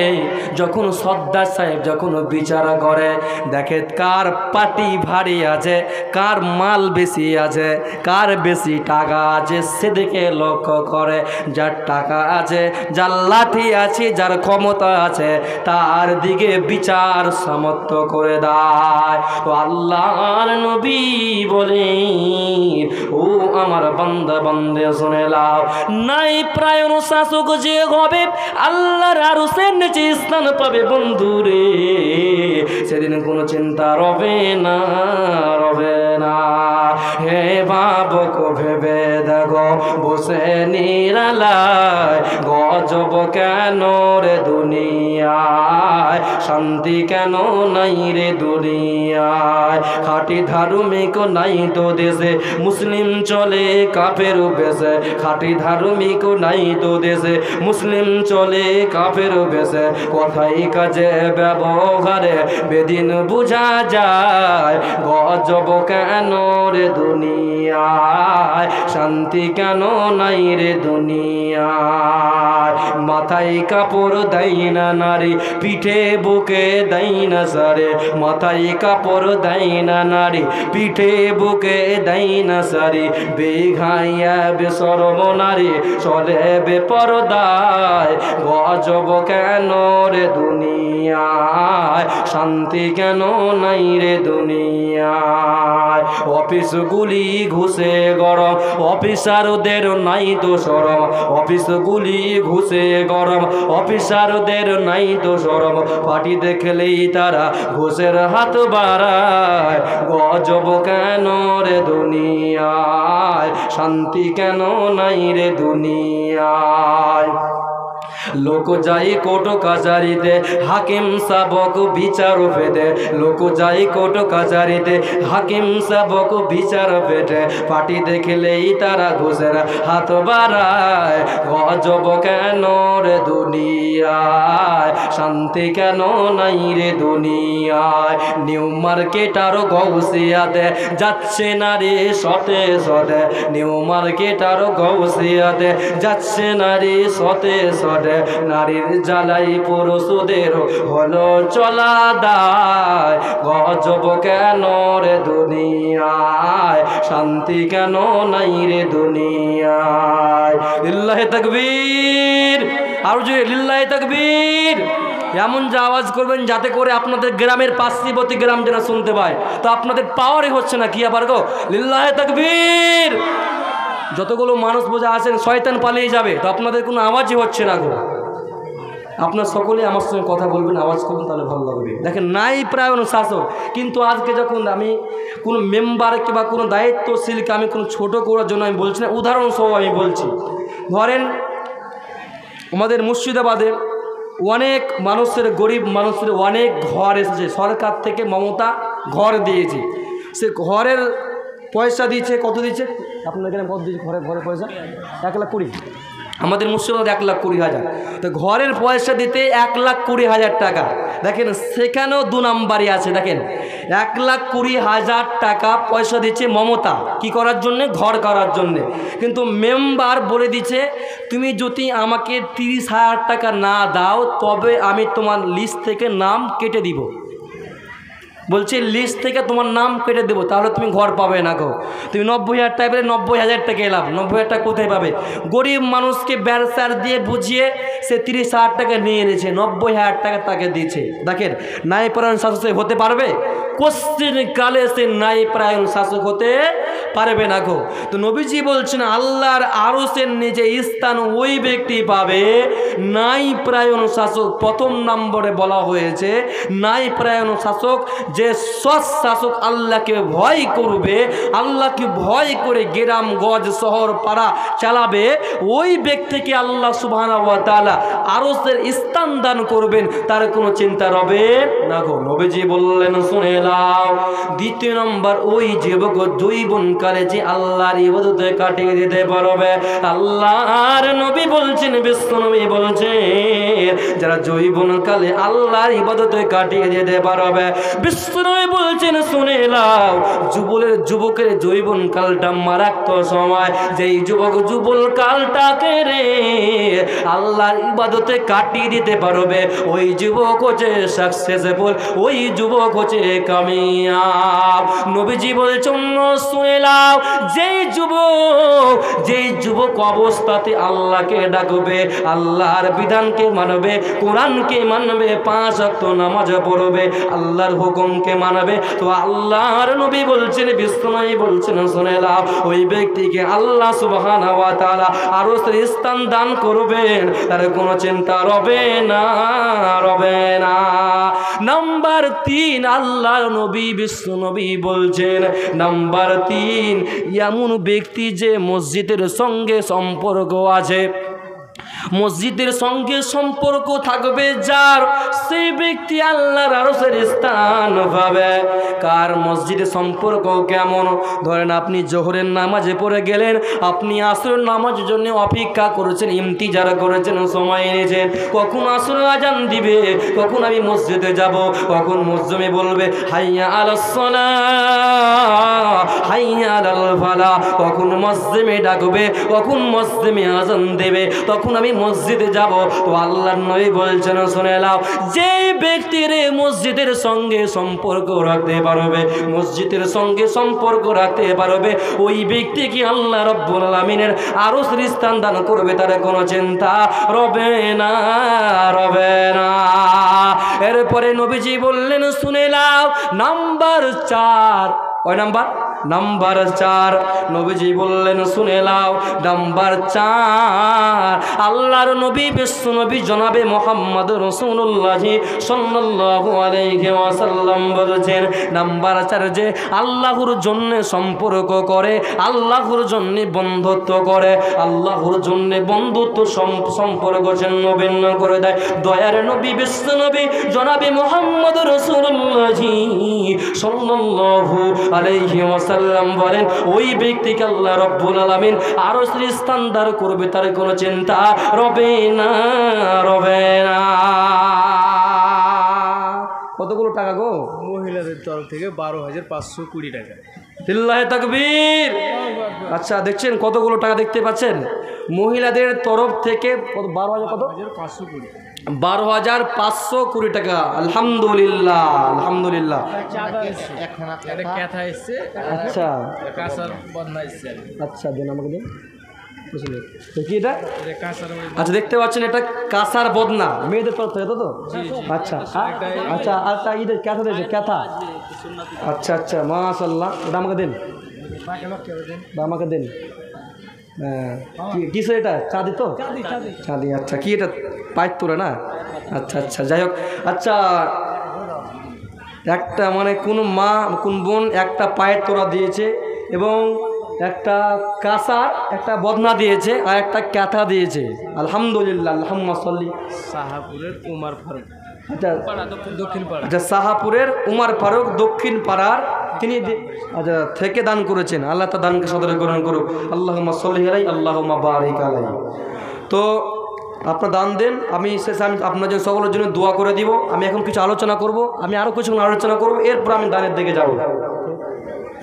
যখন সর্দার সাহেব যখন বিচার করে, দেখে কার পাটি ভারী আছে, কার মাল বেশি আছে, কার বেশি টাকা আছে, সেদিকে লক্ষ্য করে। যার টাকা আছে, যার লাঠি আছে, যার ক্ষমতা আছে, তার দিকে বিচার সামর্থ্য করে দেয়। তো আল্লাহর নবী বলেন, ও আমার বান্দা বান্দে শুনে লাও, নাই প্রায় শাসক যে হবে আল্লাহর আরশের নিচে স্থান পাবে বন্ধুরে, সেদিন কোনো চিন্তা রবে না, রবে না। হে বাবক ভেবে দেখো বসে নিরালায়, গজব কেন রে দুনিয়ায়, শান্তি কেন নাই রে দুনিয়ায়। খাঁটি ধার্মিক নাই তো দেশে, মুসলিম চলে কাফের বেশে। খাঁটি ধার্মিক নাই তো দেশে, মুসলিম চলে কাফের বেশে। কথাই কাজে ব্যবহারে বেদিন বুঝা যায়, গজব কেন রে দুনিয়ায়, শান্তি কেন নাই রে দুনিয়ায়। মাথায় কাপড় দেয় না নারী, পিঠে বুকে দেয় না সারে। মাথায় কাপড় দেয় না নারী, পিঠে বুকে দেয় না সারি। বেঘাইয়া বেশরম নারী চলে বেপরদায়, গজব কেন রে দুনিয়ায়, শান্তি কেন নাই রে দুনিয়ায়। অফিসগুলি ঘুষে গরম, অফিসারদের নাই তো শরম। অফিসগুলি ঘুষে গরম, অফিসারদের নাই তো শরম। পার্টি দেখলেই তারা ঘুষের হাত বাড়ায়, গজব কেন রে দুনিয়ায়, শান্তি কেন নাই রে দুনিয়ায়। লোক যাই কোর্ট কাচারিতে, হাকিম সাবক বিচার ফেদে। লোক যাই কোর্ট কাচারিতে, হাকিম সাবক বিচার ফেটে। পার্টি দেখলেই তারা ঘুষের হাত বাড়ায়, গজব কেন রে দুনিয়ায়, শান্তি কেন নাই রে দুনিয়ায়। নিউ মার্কেট আর গৌসিয়াতে যাচ্ছে নারী সতে সতে। নিউ মার্কেট আর গৌসিয়াতে যাচ্ছে নারী সতে সতে। নারীর জ্বালাই পুরুষদের হলো চলা দায়, গজব কেন রে দুনিয়ায়, শান্তি কেন নাই রে দুনিয়ায়। লিল্লাহে তাকবীর, আর যে লিল্লাহে তাকবীর এমন যে আওয়াজ করবেন যাতে করে আপনাদের গ্রামের পার্শ্ববর্তী গ্রাম যেন শুনতে পায়। তো আপনাদের পাওয়ারই হচ্ছে না, কি আবার গো? লিল্লাহে তাকবীর। যতগুলো মানুষ বোঝা আছেন শয়তান পালিয়ে যাবে, তো আপনাদের কোনো আওয়াজই হচ্ছে না গো। আপনার সকলে আমার সঙ্গে কথা বলবেন, আওয়াজ করবেন, তাহলে ভালো লাগবে। দেখেন নাই প্রায় শাসক, কিন্তু আজকে যখন আমি কোনো মেম্বার কিংবা কোনো দায়িত্বশীলকে আমি কোনো ছোট করার জন্য আমি বলছি না, উদাহরণসহ আমি বলছি। ধরেন আমাদের মুর্শিদাবাদে অনেক মানুষের, গরিব মানুষের অনেক ঘর এসেছে, সরকার থেকে মমতা ঘর দিয়েছে। সে ঘরের পয়সা দিচ্ছে, কত দিচ্ছে আপনার এখানে, কত দিচ্ছে ঘরের পয়সা? 1,20,000। আমাদের মুর্শিদাবাদ 1,20,000। তো ঘরের পয়সা দিতে 1,20,000 টাকা। দেখেন সেখানেও 2 নাম্বারই আছে। দেখেন 1,20,000 টাকা পয়সা দিচ্ছে মমতা, কি করার জন্যে? ঘর করার জন্যে। কিন্তু মেম্বার বলে দিচ্ছে, তুমি যদি আমাকে 30,000 টাকা না দাও তবে আমি তোমার লিস্ট থেকে নাম কেটে দিব। বলছে লিস্ট থেকে তোমার নাম কেটে দেবো, তাহলে তুমি ঘর পাবে না গো। তুমি 90,000 টাকা পেলে 90,000 টাকা এলাম, 90,000 টাকা কোথায় পাবে? গরিব মানুষকে ব্যবসার দিয়ে বুঝিয়ে সে 30,000 টাকা নিয়ে এনেছে, 90,000 টাকা তাকে দিয়েছে। দেখেন ন্যায়পরায়ণ শাসক হতে পারবে? কোশ্চিন কালে সে ন্যায়পরায়ণ শাসক হতে পারবে না গো। তো নবীজি বলছেন আল্লাহর আরশের নিচে স্থান ওই ব্যক্তি পাবে ন্যায়পরায়ণ শাসক। প্রথম নম্বরে বলা হয়েছে ন্যায়পরায়ণ শাসক, যে সৎ শাসক, আল্লাহকে ভয় করবে, আল্লাহকে ভয় করে গ্রাম গজ শহর পাড়া চালাবে, ওই ব্যক্তিকে আল্লাহ সুবহানাহু ওয়া তাআলা আরশের স্থান দান করবেন, তার কোনো চিন্তা রবে না গো। নবীজি বললেন শুনে নাও, দ্বিতীয় নম্বর ওই যুবক যৌবনকালে যে আল্লাহর ইবাদতে কাটিয়ে দিতে পারবে। আল্লাহর নবী বলছেন, বিশ্ব নবী বলছেন, যারা যৌবনকালে আল্লাহর ইবাদতে কাটিয়ে দিতে পারবে। বিষ্ণু বলছেন শুনে নাও, যুবকের যৌবন কালটা মারাত্মক সময়। যেই যুবক যুবল কালটাকে রে আল্লাহর ইবাদতে কাটিয়ে দিতে পারবে, ওই যুবক হচ্ছে সাকসেসফুল, ওই যুবক হচ্ছে কামিয়াব। নবীজি বলছেন শুনে নাও, যেই যুবক অবস্থাতে আল্লাহকে ডাকবে, আল্লাহর বিধানকে মানবে, কোরআনকে মানবে, 5 ওয়াক্ত নামাজ পড়বে, আল্লাহর হুকুম হুকুমকে মানবে। তো আল্লাহর নবী বলছেন, বিশ্বনবী বলছেন, শুনে নাও, ওই ব্যক্তিকে আল্লাহ সুবহানাহু ওয়া তাআলা আরো স্থান দান করবেন, তার কোনো চিন্তা রবে না, রবে না। নাম্বার 3, আল্লাহর নবী বিশ্বনবী বলছেন, নাম্বার 3, এমন ব্যক্তি যে মসজিদের সঙ্গে সম্পর্ক আছে, মসজিদের সঙ্গে সম্পর্ক থাকবে যার, সেই ব্যক্তি আল্লাহর আরশের স্থান পাবে। কার মসজিদের সম্পর্ক কেমন? ধরেন আপনি জোহরের নামাজে পড়ে গেলেন, আপনি আসরের নামাজের জন্য অপেক্ষা করেছেন, ইন্তিজার করেছেন, সময় এনেছেন, কখন আসরের আজান দিবে, কখন আমি মসজিদে যাব, কখন মুয়াজ্জিন বলবে হাইয়া আলাস সালাহ, হাইয়া আলাল ফালাহ, কখন মুয়াজ্জিন ডাকবে, কখন মুয়াজ্জিন আজান দেবে, তখন আমি মসজিদে যাব। তো আল্লাহর নবী বলছেন, শুনে নাও, যে ব্যক্তির মসজিদের সঙ্গে সম্পর্ক রাখতে পারবে, মসজিদের সঙ্গে সম্পর্ক রাখতে পারবে, ওই ব্যক্তিকে আল্লাহ রাব্বুল আলামিনের আরশের স্থান দান করবে, তার কোনো চিন্তা রবে না, রবে না। এরপরে নবীজি বললেন, শুনে নাও, নাম্বার 4, কয় নাম্বার? নাম্বার 4, নবীজি বললেন, শুনে নাও, নাম্বার 4, আল্লাহর নবী বিশ্বনবী জনাবে মুহাম্মদ রাসূলুল্লাহ সাল্লাল্লাহু আলাইহি ওয়াসাল্লাম বলেছেন, নাম্বার 4, যে আল্লাহর জন্য সম্পর্ক করে, আল্লাহর জন্য বন্ধুত্ব করে, আল্লাহর জন্য বন্ধুত্ব সম্পর্ক ছিন্ন ভিন্ন করে দেয়। দয়ার নবী বিশ্বনবী জনাবে মুহাম্মদ রাসূলুল্লাহ সাল্লাল্লাহু আলাইহি ওয়াসাল্লাম বলেন, ওই ব্যক্তিকে আল্লাহ রাব্বুল আলামিন আরশের স্থান দান করবে, তার কোনো চিন্তা রবে না, রবে না। কতগুলো টাকা গো? মহিলাদের তরফ থেকে 12,520 টাকা। লিল্লাহি তাকবীর। আচ্ছা, দেখছেন কতগুলো টাকা দেখতে পাচ্ছেন? মহিলাদের তরফ থেকে 12,520 টাকা। আলহামদুলিল্লাহ, আলহামদুলিল্লাহ। আচ্ছা আচ্ছা, দেন আমাকে দেন। কি এটা? আচ্ছা, দেখতে পাচ্ছেন এটা কাঁসার বদনা, মেয়েদের তরফ থেকে, তো আচ্ছা আচ্ছা আচ্ছা, ঈদের ক্যাথা দিয়েছে, ক্যাথা। আচ্ছা আচ্ছা, মাশাআল্লাহ, এটা আমাকে দেন, আমাকে দেন। হ্যাঁ, কিসের এটা? চাঁদি তো? চাঁদি। আচ্ছা, কি এটা? পাইপ তোরা না? আচ্ছা আচ্ছা, যাই হোক। আচ্ছা, একটা মানে কোন মা কোন বোন একটা পায়ের তোরা দিয়েছে, এবং একটা কাঁসার একটা বদনা দিয়েছে, আর একটা ক্যাথা দিয়েছে। আলহামদুলিল্লাহ, আল্লাহুম্মা সাল্লি। শাহপুরের উমার ফারুক, আচ্ছা দক্ষিণ পাড়া। আচ্ছা, শাহপুরের উমার ফারুক দক্ষিণ পাড়ার তিনি আচ্ছা থেকে দান করেছেন। আল্লাহ তা দানকে সদরে গ্রহণ করুক। আল্লাহুম্মা সাল্লি আলাইহি, আল্লাহুম্মা বারিক আলাইহি। তো আপনার দান দেন, আমি শেষে আমি আপনার জন্য সকলের জন্য দোয়া করে দিব। আমি এখন কিছু আলোচনা করব, আমি আরও কিছু আলোচনা করব, এরপর আমি দানের দিকে যাব।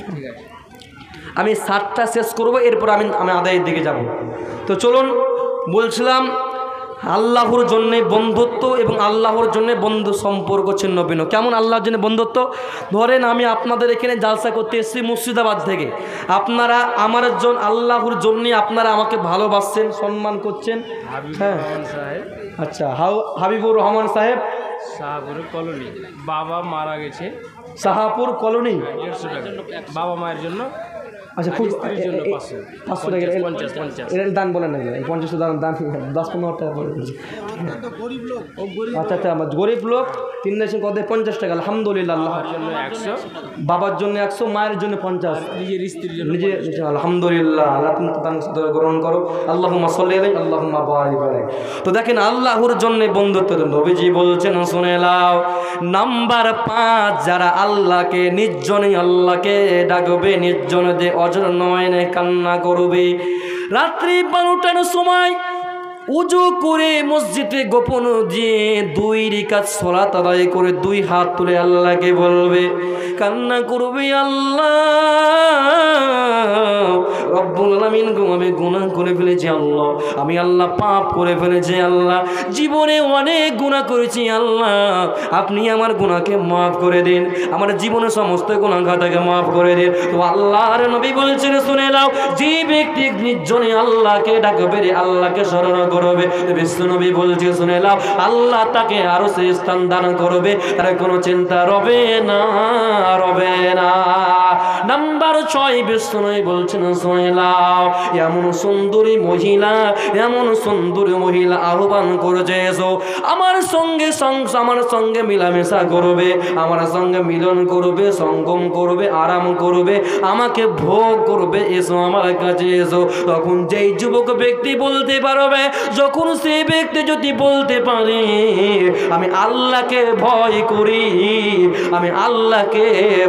ঠিক আছে, আমি 7টা শেষ করব, এরপর আমি আদায়ের দিকে যাব। তো চলুন, বলছিলাম আল্লাহর জন্যে বন্ধুত্ব এবং আল্লাহর জন্যে বন্ধু সম্পর্ক ছিন্ন ভিন্ন। কেমন আল্লাহর জন্য বন্ধুত্ব? ধরেন আমি আপনাদের এখানে জালসা করতে এসেছি মুর্শিদাবাদ থেকে, আপনারা আমার আল্লাহর জন্যে আপনারা আমাকে ভালোবাসছেন, সম্মান করছেন। হ্যাঁ, আচ্ছা, হাবিবুর রহমান সাহেব, শাহপুর কলোনি, বাবা মারা গেছে, শাহপুর কলোনি, 150 টাকা বাবা মায়ের জন্য। আচ্ছা, খুব 500 টাকা, 50 এর দান বলেন না, 50 দান 10-15 টাকা বলে। আচ্ছা আচ্ছা, আমার গরিব লোক 3 দেশে কত? 50 টাকা। আলহামদুলিল্লাহ। বাবার জন্য 100, বাবার জন্য 100, মায়ের জন্য 50, নিজের স্ত্রীর জন্য নিজে। আলহামদুলিল্লাহ, আল্লাহ তুমি দান সদর গ্রহণ করো। আল্লাহুম্মা সাল্লি আলাইহি, আল্লাহুম্মা বারিক আলাইহি। তো দেখেন আল্লাহর জন্য বন্ধুত্ব, নবীজি বলছেন, শুনে নাও, নাম্বার 5, যারা আল্লাহকে নির্জনে আল্লাহকে ডাকবে, নির্জনে যে অজর নয়নে কান্না করবে, রাত্রি 12টার সময় উজু করে মসজিদে গোপন দিয়ে 2 রাকাত সালাত আদায় করে 2 হাত তুলে আল্লাহকে বলবে, কান্না করবে, আল্লাহ রব্বুল আলামিন গো, আমি গুনাহ করে ফেলেছি আল্লাহ, আমি আল্লাহ পাপ করে ফেলেছি আল্লাহ, জীবনে অনেক গুনাহ করেছি আল্লাহ, আপনি আমার গুনাহকে মাফ করে দিন, আমার জীবনের সমস্ত গুনাহ খাতাকে মাফ করে দিন। তো আল্লাহর নবী বলছেন, শুনে নাও, যে ব্যক্তি নির্জনে আল্লাহকে ডাকবে, আল্লাহকে স্মরণ করবে। বিশ্বনবী বলছে শুনে নাও, আল্লাহ তাকে আরো সে স্থান দান করবে, তার কোনো চিন্তা রবে না, রবে না। নাম্বার 6 বিশ্বনবী বলছেন শুনে নাও, এমন সুন্দরী মহিলা, এমন সুন্দরী মহিলা আহ্বান করেছে, এসো আমার সঙ্গে মিলামেশা করবে, আমার সঙ্গে মিলন করবে, সঙ্গম করবে, আরাম করবে, আমাকে ভোগ করবে, এসো আমার কাছে এসো। তখন যেই যুবক ব্যক্তি বলতে পারবে, যখন সেই ব্যক্তি যদি বলতে পারে আমি আল্লাহকে ভয় করি, আমি আল্লাহকে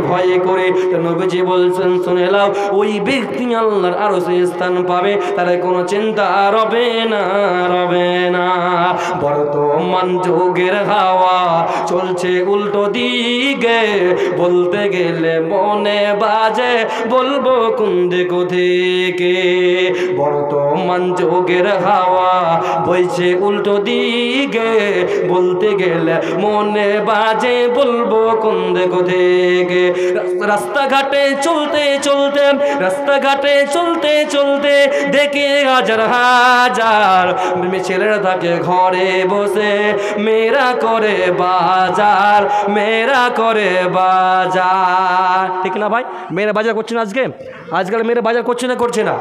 ভয় করি, তো নবীজি বলছেন শুনে নাও, ওই ব্যক্তি আল্লাহর আরো সে স্থান পাবে, তার কোনো চিন্তা রবে না, রবে না। বর্তমান যুগের হাওয়া চলছে উল্টো দিকে, বলতে গেলে মনে বাজে বলবো কোন দিক থেকে। বর্তমান যুগের হাওয়া বইছে উল্টো দিকে, বলতে গেলে মনে বাজে বলবো কোন দিক থেকে। রাস্তাঘাটে চলতে চলতে, রাস্তাঘাটে চলতে চলতে দেখে হাজার হাজার ছেলেরা থাকে ঘরে বসে, মেয়েরা করে বাজার, মেয়েরা করে বাজার, ঠিক না ভাই? মেয়েরা বাজার করছে না আজকাল মেয়েরা বাজার করছে না, করছে না?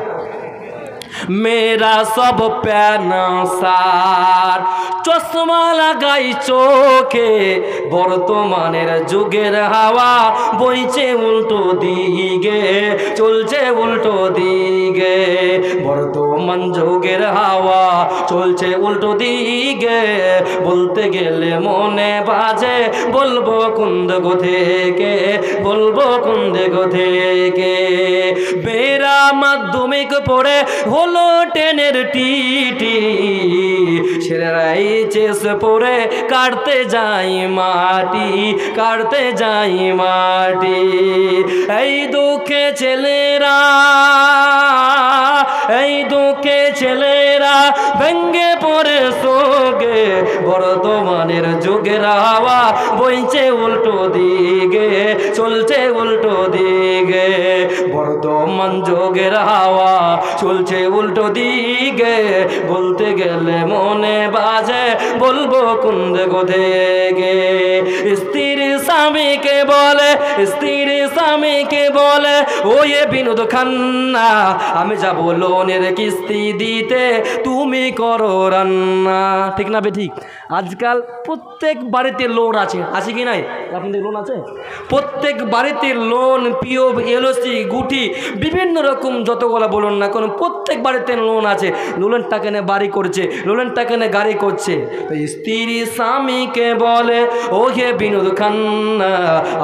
মেয়েরা সব প্যানাসার, চশমা লাগাই চোখে, বর্তমানের যুগের হাওয়া বইছে উল্টো দিকে, চলছে উল্টো দিকে। বর্তমান যুগের হাওয়া চলছে উল্টো দিকে, বলতে গেলে মনে বাজে বলবো কোন দিক থেকে, বলবো কোন দিক থেকে। বেরা মাধ্যমিক পড়ে হলো টেনের টিটি, ছেলেরাই চেস পড়ে কাটতে যাই মাটি, কাটতে যাই মাটি। এই দুঃখে ছেলেরা, এই দুঃখে ছেলেরা ভেঙ্গে পড়ে শোকে, বর্তমানের যুগের হাওয়া বইছে উল্টো দিকে, চলছে উল্টো দিকে। বর্তমান যুগের হাওয়া চলছে উল্টো দিকে, বলতে গেলে মনে বাজে বলবো কোন দিক থেকে। স্ত্রীর স্বামীকে বলে, স্ত্রীর স্বামীকে বলে, ও এ বিনোদ খান্না আমি যাবো লোনের কিস্তি দিতে, তুমি করো রান্না, ঠিক না বে ঠিক? আজকাল প্রত্যেক বাড়িতে লোন আছে, আছে কি নাই? আপনাদের লোন আছে? প্রত্যেক বাড়িতে লোন, পিওব, এলওসি, গুটি, বিভিন্ন রকম যতগুলো বলুন না কোন, প্রত্যেক বাড়িতে লোন আছে। লোনের টাকা নিয়ে বাড়ি করছে, লোনের টাকা নিয়ে গাড়ি করছে। তো স্ত্রী স্বামীকে বলে, ও হে বিনোদ খান্না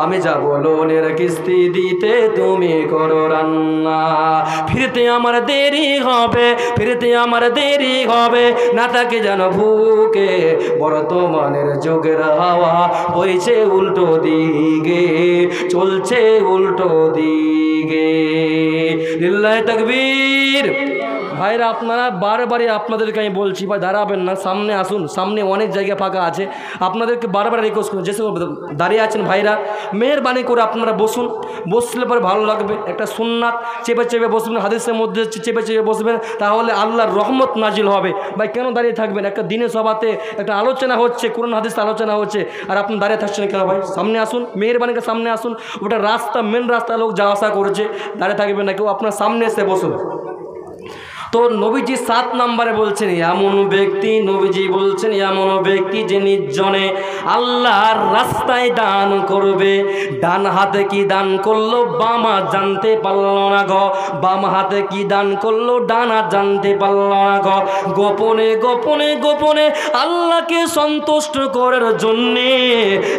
আমি যাব লোনের কিস্তি দিতে, তুমি করো রান্না। ফিরতে আমার দেরি হবে, ফিরতে আমার দেরি হবে, না তাকে যেন ভুকে, বর্তমানের যুগের হাওয়া বইছে উল্টো দিকে, চলছে উল্টো দিকে। লিল্লাহি তাকবীর। ভাইরা আপনারা বারবারই আপনাদেরকে আমি বলছি, ভাই দাঁড়াবেন না, সামনে আসুন, সামনে অনেক জায়গা ফাঁকা আছে। আপনাদেরকে বারবার রিকোয়েস্ট করুন, যেসব দাঁড়িয়ে আছেন ভাইরা মেহেরবানি করে আপনারা বসুন, বসলে পরে ভালো লাগবে। একটা সুন্নাত চেপে চেপে বসবেন, হাদিসের মধ্যে চেপে চেপে বসবেন, তাহলে আল্লাহর রহমত নাজিল হবে। ভাই কেন দাঁড়িয়ে থাকবেন? একটা দিনের সভাতে একটা আলোচনা হচ্ছে, কোরআন হাদিস আলোচনা হচ্ছে, আর আপনি দাঁড়িয়ে থাকছেন কেন? ভাই সামনে আসুন, মেহেরবানিকে সামনে আসুন। ওটা রাস্তা, মেন রাস্তা, লোক যাওয়া আসা করছে, দাঁড়িয়ে থাকবেন না কেউ, আপনার সামনে এসে বসুন। তো নবীজি 7 নম্বরে বলছেন এমন ব্যক্তি, নবীজি বলছেন এমন ব্যক্তি যে নির্জনে আল্লাহর রাস্তায় দান করবে। ডান হাতে কি দান করলো, বাম হাত জানতে পারল না গো, বাম হাতে কি দান করলো, ডান হাত জানতে পারল না গো। গোপনে গোপনে গোপনে আল্লাহকে সন্তুষ্ট করার জন্যে,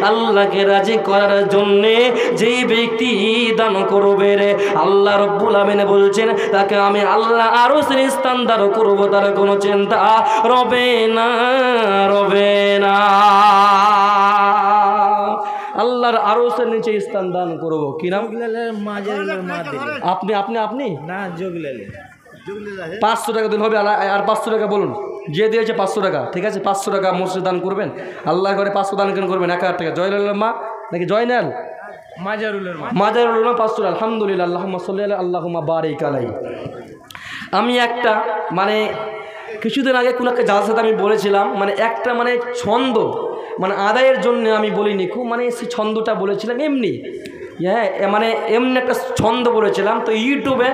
আল্লাহকে রাজি করার জন্যে যেই ব্যক্তি দান করবে রে, আল্লাহ রব্বুল আমিন বলছেন তাকে আমি আল্লাহ আরো স্থান দান করবো, তার কোনো চিন্তা রবে না, রবে না। আল্লাহর আরশের নিচে স্থান দান করবো। কি নাম? আপনি আপনি আপনি না, যোগলালে 500 টাকা দিন হবে, আর 500 টাকা বলুন। যে দিয়েছে 500 টাকা, ঠিক আছে 500 টাকা মসজিদ দান করবেন, আল্লাহর ঘরে 500 দান কেন করবেন? 1000 টাকা। জয়লাল মা নাকি জয়নাল? মাজারুলের মাজারুল মা 500 টাকা। আলহামদুলিল্লাহ, আল্লাহুম্মা সাল্লি আলা আল্লাহুম্মা বারিক আলাই। আমি একটা মানে কিছুদিন আগে কোনো একটা জালসাতে আমি বলেছিলাম, মানে একটা মানে ছন্দ মানে আদায়ের জন্য আমি বলিনি, খুব মানে সেই ছন্দটা বলেছিলাম এমনি, হ্যাঁ মানে এমনি একটা ছন্দ বলেছিলাম। তো ইউটিউবে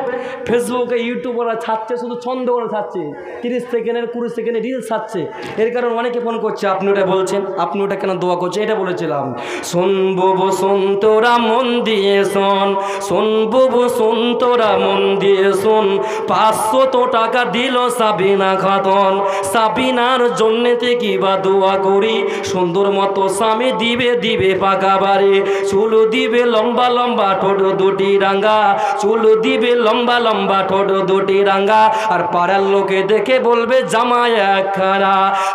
ফেসবুকে ইউটিউবরা ছাড়ছে, শুধু ছন্দ করে ছাড়ছে, 30 সেকেন্ডের 20 সেকেন্ডের রিলস ছাড়ছে। এর কারণে অনেকে ফোন করছে, আপনি ওটা বলছেন, আপনি ওটা কেন দোয়া করছেন, এটা বলেছিলাম। শুনবো বসন্তরা মন দিয়ে শোন, শুনবো বসন্তরা মন দিয়ে শোন, 500 টাকা দিল সাবিনা খাতুন, সাবিনার জন্যেতে কি বা দোয়া করি, সুন্দর মতো স্বামী দিবে দিবে পাকা বাড়ি, চুল দিবে লম্বা লম্বা ঠোঁট দুটি রাঙ্গা, চুল দিবে লম্বা লম্বা ঠোঁট দুটি রাঙ্গা, আর পাড়ার লোকে দেখে বলবে জামাই একখানা।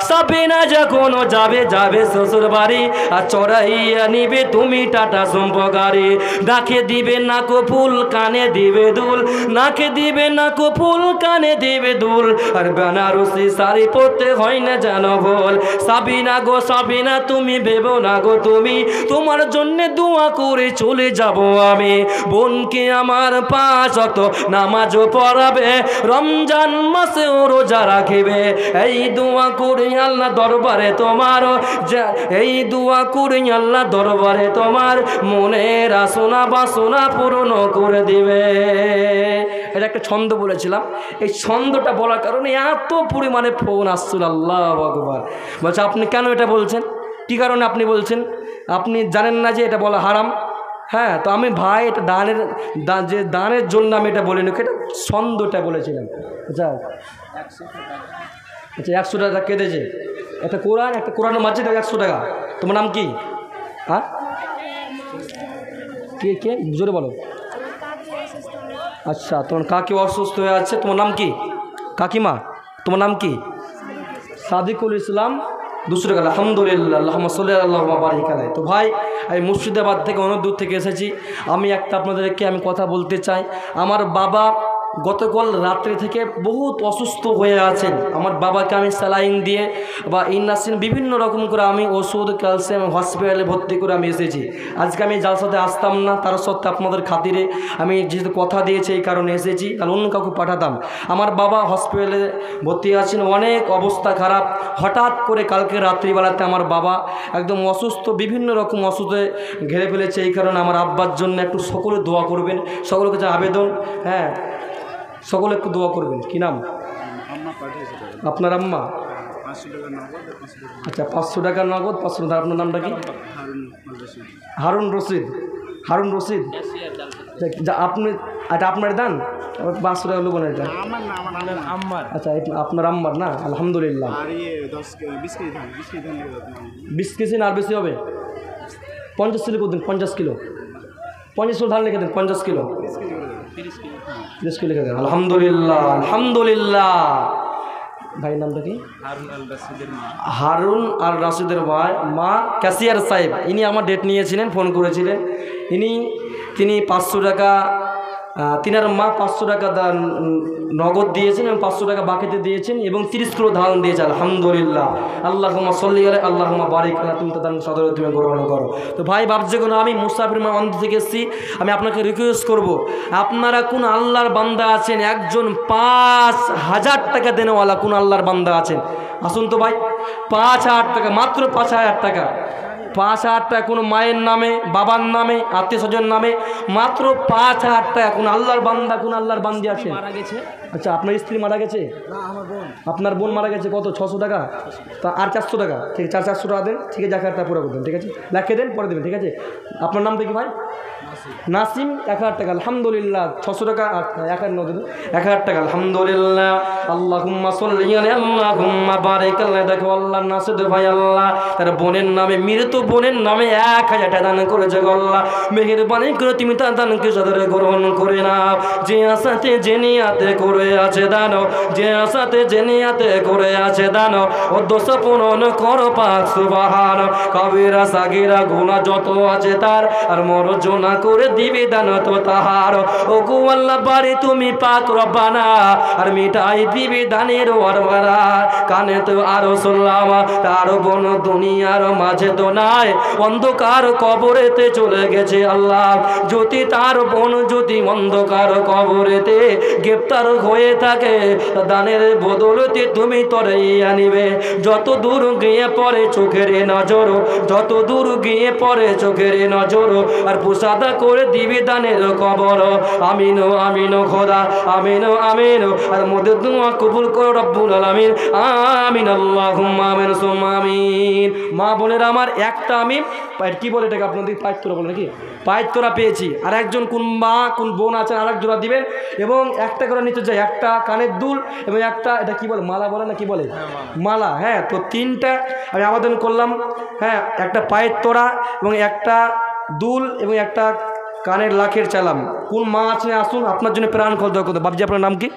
সাবিনা যখন যাবে যাবে শ্বশুর বাড়ি, আর চড়াইয়া নিবে তুমি টাটা সুমো গাড়ি, নাকে দিবে নাকো ফুল কানে দিবে দুল, নাকে দিবে নাকো ফুল কানে দিবে দুল, আর বেনারসি শাড়ি পরতে হয় না যেন ভুল। সাবিনা গো সাবিনা তুমি ভেবো না গো তুমি, তোমার জন্য দোয়া করে চলে যাব আমি। বোনকে আমার 5 ওয়াক্ত নামাজও পড়াবে, রমজান মাসেও রোজা রাখিবে, এই দোয়া করে আল্লাহ দরবারে তোমার, এই দোয়া করে আল্লাহ দরবারে তোমার মনের আসনা বাসনা পূরণ করে দিবে। এটা একটা ছন্দ বলেছিলাম, এই ছন্দটা বলার কারণে এত পরিমাণে ফোন আসছিল, আল্লাহু আকবার। বলছে আপনি কেন এটা বলছেন, কী কারণে আপনি বলছেন, আপনি জানেন না যে এটা বলা হারাম? হ্যাঁ, তো আমি ভাই এটা দানের জন্য আমি এটা বলিনি, এটা ছন্দটা বলেছিলাম। আচ্ছা আচ্ছা 100 টাকা কেটেছে, একটা কোরআন মাঝে 100 টাকা। তোমার নাম কি? হ্যাঁ কে জোরে বলো। আচ্ছা, তোমার কাকি অসুস্থ হয়ে আছে, তোমার নাম কি? কাকিমা তোমার নাম কি? সাদিকুল ইসলাম, 200 টাকা। আলহামদুলিল্লাহ, আল্লাহুম্মা সাল্লি আল্লাহুম্মা বারিক আলাইহি। তো ভাই আমি মুর্শিদাবাদ থেকে অনেক দূর থেকে এসেছি, আমি আপনাদেরকে আমি কথা বলতে চাই। আমার বাবা গতকাল রাত্রে থেকে বহুত অসুস্থ হয়ে আছেন। আমার বাবাকে আমি স্যালাইন দিয়ে বা ইননাসিন বিভিন্ন রকম করে আমি ওষুধ ক্যালসিয়াম হসপিটালে ভর্তি করে আমি এসেছি। আজকে আমি জালসাতে আসতাম না, তার সত্ত্বে আপনাদের খাতিরে আমি যেহেতু কথা দিয়েছি এই কারণে এসেছি, তাহলে অন্য কাউকে পাঠাতাম। আমার বাবা হসপিটালে ভর্তি আছেন, অনেক অবস্থা খারাপ। হঠাৎ করে কালকে রাত্রিবেলাতে আমার বাবা একদম অসুস্থ, বিভিন্ন রকম ওষুধে ঘিরে ফেলেছে। এই কারণে আমার আব্বার জন্য একটু সকলে দোয়া করবেন, সকলের কাছে আবেদন। হ্যাঁ, সকলে একটু দোয়া করবেন। কি নাম আপনার? আম্মা। আচ্ছা 500 টাকা নগদ, 500 টাকা। আপনার নামটা কি? হারুন রশিদ। হারুন রশিদ, আপনি আচ্ছা আপনার দান 500 টাকা লোক এটা আম্মার। আচ্ছা আপনার আম্মার না, আলহামদুলিল্লাহ। 20 কেজি না আর বেশি হবে? 50 কিলো করে দিন, 50 কিলো 50 কিলো ধান লিখে দেন, 50 কিলো 30 কিলো লিখে দেন। আলহামদুলিল্লাহ আলহামদুলিল্লাহ। ভাইয়ের নামটা কি? হারুন আর রাশিদের মা ক্যাশিয়ার সাহেব, ইনি আমার ডেট নিয়েছিলেন, ফোন করেছিলেন। তিনি 500 টাকা, তিনার মা 500 টাকা নগদ দিয়েছেন এবং 500 টাকা বাকিতে দিয়েছেন এবং 30 কিলো ধান দিয়েছে। আলহামদুলিল্লাহ, আল্লাহুম্মা সাল্লি আলাইহি আল্লাহুম্মা বারিক আলাইহি। তুমি তো দান সদরে তুমি গ্রহণ করো। তো ভাই ভাবছে কোনো আমি মুসাফির অন্ত থেকে এসেছি, আমি আপনাকে রিকোয়েস্ট করব, আপনারা কোন আল্লাহর বান্দা আছেন একজন 5000 টাকা দেনেওয়ালা কোন আল্লাহর বান্দা আছেন? আসুন তো ভাই, 5000 টাকা, মাত্র 5000 টাকা। 5000 টাকা কোনো মায়ের নামে, বাবার নামে, আত্মীয় স্বজন নামে, মাত্র 5000 টাকা। কোন আল্লাহর বান্দা, কোন আল্লাহর বান্দি আছে? আচ্ছা আপনার স্ত্রী মারা গেছে? আপনার বোন মারা গেছে, কত? 600 টাকা। তা আর 400 টাকা, ঠিক আছে, 400 টাকা দেন, ঠিক আছে, 1000 টাকা পুরো করে দেন, ঠিক আছে, লেখে দেন, পরে দেবেন, ঠিক আছে। আপনার নামটা কি ভাই? নাসিম। 1000 টাকা। আলহামদুলিল্লাহ। 600 টাকা 1000 টাকা। আলহামদুলিল্লাহ। আল্লাহুম্মা সাল্লি আলাইহি আল্লাহুম্মা বারিক আলাইহি। দেখো আল্লাহ নাসিদ ভাই আল্লাহ তার বোনের নামে, মৃত বোনের নামে 1000 টাকা দান করেছে। আল্লাহ মেহেরবানি করে তুমি তার দানকে সদরে গ্রহণ করে নাও। যে আশাতে যে নিয়াতে করে আছে দানো, যে আশাতে যে নিয়াতে করে আছে দানো, ও দোষ পূরণ করো পাক সুবহান। কবিরা সাগীরা গুনাহ যত আছে তার, আর মরজনা করে দিবে দান তো তাহার। ও গো আল্লাহ বাড়ি তুমি পাক রব্বানা, আর মিটাই দিবে দানের ওয়ারওয়ারা। কানে তো আরো শুনলাম তার বোন দুনিয়ার মাঝে তো নাই, অন্ধকার কবরেতে চলে গেছে। আল্লাহ যদি তার বোন যদি অন্ধকার কবরেতে গ্রেপ্তার হয়ে হয়ে থাকে দানের বদলতে তুমি তরাইয়া নিবে। যত দূর গিয়ে পড়ে চোখের নজর, যত দূর গিয়ে পড়ে চোখের নজর, আর পোষাদা করে দিবে দানের কবর। আমিন আমিন খোদা, আমিন আমিন। আর মোদের দোয়া কবুল করো রব্বুল আলামিন। আমিন আল্লাহুম্মা আমিন সুম্মা আমিন। মা বোনেরা আমার, একটা আমি কি বলে এটাকে আপনাদের পায়ের তোরা বলে নাকি, পায়ের তোরা পেয়েছি। আর একজন কোন মা কোন বোন আছেন আর এক জোড়া দিবেন, এবং একটা করে নিতে চাই, একটা কানের দুল এবং একটা এটা কি বলে মালা বলে না কি বলে মালা। হ্যাঁ, তো তিনটা আমি আবেদন করলাম। হ্যাঁ, একটা পায়ের তোরা এবং একটা দুল এবং একটা কানের লাখের চালাম। কোন মা আছেন আসুন, আপনার জন্য প্রাণ খোল দোয়া করতে। বাবজি আপনার নাম কি?